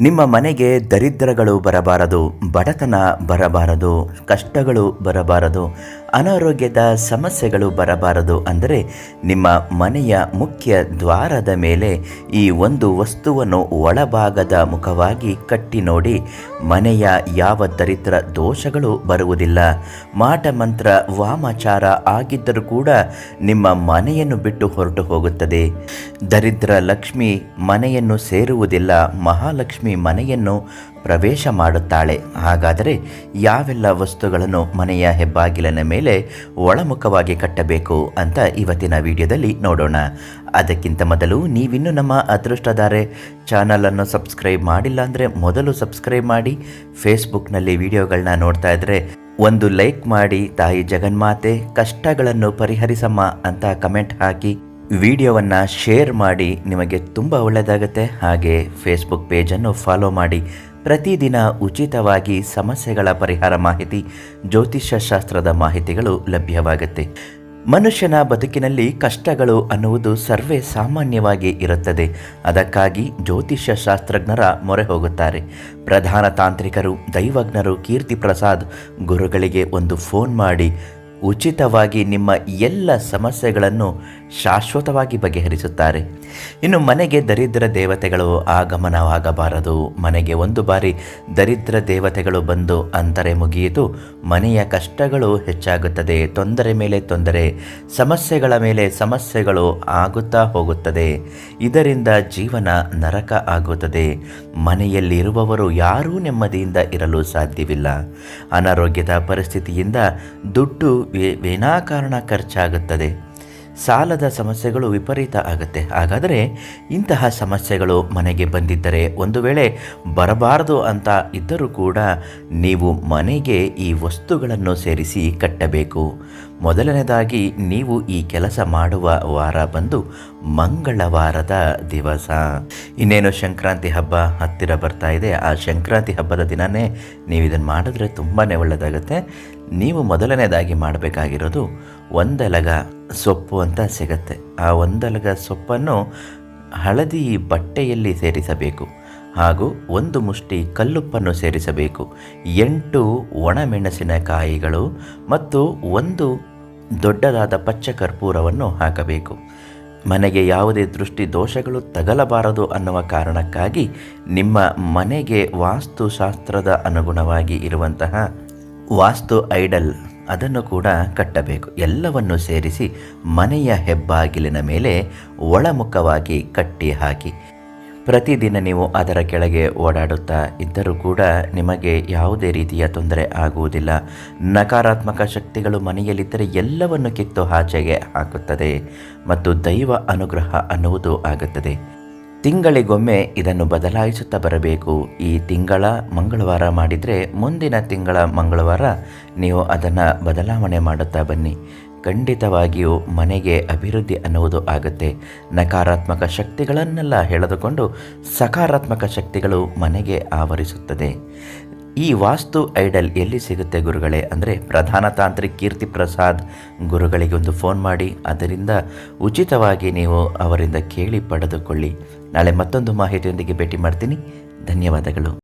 ನಿಮ್ಮ ಮನೆಗೆ ದರಿದ್ರಗಳು ಬರಬಾರದು, ಬಡತನ ಬರಬಾರದು, ಕಷ್ಟಗಳು ಬರಬಾರದು, ಅನಾರೋಗ್ಯದ ಸಮಸ್ಯೆಗಳು ಬರಬಾರದು ಅಂದರೆ ನಿಮ್ಮ ಮನೆಯ ಮುಖ್ಯ ದ್ವಾರದ ಮೇಲೆ ಈ ಒಂದು ವಸ್ತುವನ್ನು ಒಳಭಾಗದ ಮುಖವಾಗಿ ಕಟ್ಟಿ ನೋಡಿ. ಮನೆಯ ಯಾವ ದರಿದ್ರ ದೋಷಗಳು ಬರುವುದಿಲ್ಲ. ಮಾಟಮಂತ್ರ ವಾಮಾಚಾರ ಆಗಿದ್ದರೂ ಕೂಡ ನಿಮ್ಮ ಮನೆಯನ್ನು ಬಿಟ್ಟು ಹೊರಟು ಹೋಗುತ್ತದೆ. ದರಿದ್ರ ಲಕ್ಷ್ಮಿ ಮನೆಯನ್ನು ಸೇರುವುದಿಲ್ಲ, ಮಹಾಲಕ್ಷ್ಮಿ ಮನೆಯನ್ನು ಪ್ರವೇಶ ಮಾಡುತ್ತಾಳೆ. ಹಾಗಾದರೆ ಯಾವೆಲ್ಲ ವಸ್ತುಗಳನ್ನು ಮನೆಯ ಹೆಬ್ಬಾಗಿಲಿನ ಮೇಲೆ ಒಳಮುಖವಾಗಿ ಕಟ್ಟಬೇಕು ಅಂತ ಇವತ್ತಿನ ವಿಡಿಯೋದಲ್ಲಿ ನೋಡೋಣ. ಅದಕ್ಕಿಂತ ಮೊದಲು ನೀವಿನ್ನೂ ನಮ್ಮ ಅದೃಷ್ಟಧಾರೆ ಚಾನಲನ್ನು ಸಬ್ಸ್ಕ್ರೈಬ್ ಮಾಡಿಲ್ಲ ಅಂದರೆ ಮೊದಲು ಸಬ್ಸ್ಕ್ರೈಬ್ ಮಾಡಿ. ಫೇಸ್ಬುಕ್ನಲ್ಲಿ ವಿಡಿಯೋಗಳನ್ನ ನೋಡ್ತಾ ಇದ್ದರೆ ಒಂದು ಲೈಕ್ ಮಾಡಿ. ತಾಯಿ ಜಗನ್ಮಾತೆ ಕಷ್ಟಗಳನ್ನು ಪರಿಹರಿಸಮ್ಮ ಅಂತ ಕಮೆಂಟ್ ಹಾಕಿ ವಿಡಿಯೋವನ್ನು ಶೇರ್ ಮಾಡಿ, ನಿಮಗೆ ತುಂಬ ಒಳ್ಳೆಯದಾಗುತ್ತೆ. ಹಾಗೆ ಫೇಸ್ಬುಕ್ ಪೇಜನ್ನು ಫಾಲೋ ಮಾಡಿ. ಪ್ರತಿದಿನ ಉಚಿತವಾಗಿ ಸಮಸ್ಯೆಗಳ ಪರಿಹಾರ ಮಾಹಿತಿ, ಜ್ಯೋತಿಷ್ಯ ಶಾಸ್ತ್ರದ ಮಾಹಿತಿಗಳು ಲಭ್ಯವಾಗುತ್ತೆ. ಮನುಷ್ಯನ ಬದುಕಿನಲ್ಲಿ ಕಷ್ಟಗಳು ಅನ್ನುವುದು ಸರ್ವೇ ಸಾಮಾನ್ಯವಾಗಿ ಇರುತ್ತದೆ. ಅದಕ್ಕಾಗಿ ಜ್ಯೋತಿಷ್ಯ ಶಾಸ್ತ್ರಜ್ಞರ ಮೊರೆ ಹೋಗುತ್ತಾರೆ. ಪ್ರಧಾನ ತಾಂತ್ರಿಕರು, ದೈವಜ್ಞರು, ಕೀರ್ತಿ ಪ್ರಸಾದ್ ಗುರುಗಳಿಗೆ ಒಂದು ಫೋನ್ ಮಾಡಿ ಉಚಿತವಾಗಿ ನಿಮ್ಮ ಎಲ್ಲ ಸಮಸ್ಯೆಗಳನ್ನು ಶಾಶ್ವತವಾಗಿ ಬಗೆಹರಿಸುತ್ತಾರೆ. ಇನ್ನು ಮನೆಗೆ ದರಿದ್ರ ದೇವತೆಗಳು ಆಗಮನವಾಗಬಾರದು. ಮನೆಗೆ ಒಂದು ಬಾರಿ ದರಿದ್ರ ದೇವತೆಗಳು ಬಂದು ಅಂತಾರೆ ಮುಗಿಯಿತು, ಮನೆಯ ಕಷ್ಟಗಳು ಹೆಚ್ಚಾಗುತ್ತದೆ. ತೊಂದರೆ ಮೇಲೆ ತೊಂದರೆ, ಸಮಸ್ಯೆಗಳ ಮೇಲೆ ಸಮಸ್ಯೆಗಳು ಆಗುತ್ತಾ ಹೋಗುತ್ತದೆ. ಇದರಿಂದ ಜೀವನ ನರಕ ಆಗುತ್ತದೆ. ಮನೆಯಲ್ಲಿರುವವರು ಯಾರೂ ನೆಮ್ಮದಿಯಿಂದ ಇರಲು ಸಾಧ್ಯವಿಲ್ಲ. ಅನಾರೋಗ್ಯದ ಪರಿಸ್ಥಿತಿಯಿಂದ ದುಡ್ಡು ವಿನಾಕಾರಣ ಖರ್ಚಾಗುತ್ತದೆ. ಸಾಲದ ಸಮಸ್ಯೆಗಳು ವಿಪರೀತ ಆಗುತ್ತೆ. ಹಾಗಾದರೆ ಇಂತಹ ಸಮಸ್ಯೆಗಳು ಮನೆಗೆ ಬಂದಿದ್ದರೆ, ಒಂದು ವೇಳೆ ಬರಬಾರದು ಅಂತ ಇದ್ದರೂ ಕೂಡ ನೀವು ಮನೆಗೆ ಈ ವಸ್ತುಗಳನ್ನು ಸೇರಿಸಿ ಕಟ್ಟಬೇಕು. ಮೊದಲನೇದಾಗಿ ನೀವು ಈ ಕೆಲಸ ಮಾಡುವ ವಾರ ಬಂದು ಮಂಗಳವಾರದ ದಿವಸ. ಇನ್ನೇನು ಸಂಕ್ರಾಂತಿ ಹಬ್ಬ ಹತ್ತಿರ ಬರ್ತಾ ಇದೆ. ಆ ಸಂಕ್ರಾಂತಿ ಹಬ್ಬದ ದಿನವೇ ನೀವು ಇದನ್ನು ಮಾಡಿದ್ರೆ ತುಂಬಾ ಒಳ್ಳೆಯದಾಗುತ್ತೆ. ನೀವು ಮೊದಲನೇದಾಗಿ ಮಾಡಬೇಕಾಗಿರೋದು ಒಂದೆಲಗ ಸೊಪ್ಪು ಅಂತ ಸಿಗುತ್ತೆ. ಆ ಒಂದೆಲಗ ಸೊಪ್ಪನ್ನು ಹಳದಿ ಬಟ್ಟೆಯಲ್ಲಿ ಸೇರಿಸಬೇಕು. ಹಾಗೂ ಒಂದು ಮುಷ್ಟಿ ಕಲ್ಲುಪ್ಪನ್ನು ಸೇರಿಸಬೇಕು. 8 ಒಣಮೆಣಸಿನಕಾಯಿಗಳು ಮತ್ತು ಒಂದು ದೊಡ್ಡದಾದ ಪಚ್ಚ ಕರ್ಪೂರವನ್ನು ಹಾಕಬೇಕು. ಮನೆಗೆ ಯಾವುದೇ ದೃಷ್ಟಿ ದೋಷಗಳು ತಗಲಬಾರದು ಅನ್ನುವ ಕಾರಣಕ್ಕಾಗಿ ನಿಮ್ಮ ಮನೆಗೆ ವಾಸ್ತುಶಾಸ್ತ್ರದ ಅನುಗುಣವಾಗಿ ಇರುವಂತಹ ವಾಸ್ತು ಐಡಲ್ ಅದನ್ನು ಕೂಡ ಕಟ್ಟಬೇಕು. ಎಲ್ಲವನ್ನು ಸೇರಿಸಿ ಮನೆಯ ಹೆಬ್ಬಾಗಿಲಿನ ಮೇಲೆ ಒಳಮುಖವಾಗಿ ಕಟ್ಟಿ ಹಾಕಿ. ಪ್ರತಿದಿನ ನೀವು ಅದರ ಕೆಳಗೆ ಓಡಾಡುತ್ತಾ ಇದ್ದರೂ ಕೂಡ ನಿಮಗೆ ಯಾವುದೇ ರೀತಿಯ ತೊಂದರೆ ಆಗುವುದಿಲ್ಲ. ನಕಾರಾತ್ಮಕ ಶಕ್ತಿಗಳು ಮನೆಯಲ್ಲಿದ್ದರೆ ಎಲ್ಲವನ್ನು ಕಿತ್ತು ಆಚೆಗೆ ಹಾಕುತ್ತದೆ ಮತ್ತು ದೈವ ಅನುಗ್ರಹ ಅನ್ನುವುದು ಆಗುತ್ತದೆ. ತಿಂಗಳಿಗೊಮ್ಮೆ ಇದನ್ನು ಬದಲಾಯಿಸುತ್ತಾ ಬರಬೇಕು. ಈ ತಿಂಗಳ ಮಂಗಳವಾರ ಮಾಡಿದರೆ ಮುಂದಿನ ತಿಂಗಳ ಮಂಗಳವಾರ ನೀವು ಅದನ್ನು ಬದಲಾವಣೆ ಮಾಡುತ್ತಾ ಬನ್ನಿ. ಖಂಡಿತವಾಗಿಯೂ ಮನೆಗೆ ಅಭಿವೃದ್ಧಿ ಅನ್ನುವುದು ಆಗುತ್ತೆ. ನಕಾರಾತ್ಮಕ ಶಕ್ತಿಗಳನ್ನೆಲ್ಲ ಎಳೆದುಕೊಂಡು ಸಕಾರಾತ್ಮಕ ಶಕ್ತಿಗಳು ಮನೆಗೆ ಆವರಿಸುತ್ತದೆ. ಈ ವಾಸ್ತು ಐಡಲ್ ಎಲ್ಲಿ ಸಿಗುತ್ತೆ ಗುರುಗಳೇ ಅಂದರೆ, ಪ್ರಧಾನ ತಾಂತ್ರಿಕ್ ಕೀರ್ತಿ ಪ್ರಸಾದ್ ಗುರುಗಳಿಗೆ ಒಂದು ಫೋನ್ ಮಾಡಿ ಅದರಿಂದ ಉಚಿತವಾಗಿ ನೀವು ಅವರಿಂದ ಕೇಳಿ ಪಡೆದುಕೊಳ್ಳಿ. ನಾಳೆ ಮತ್ತೊಂದು ಮಾಹಿತಿಯೊಂದಿಗೆ ಭೇಟಿ ಮಾಡ್ತೀನಿ. ಧನ್ಯವಾದಗಳು.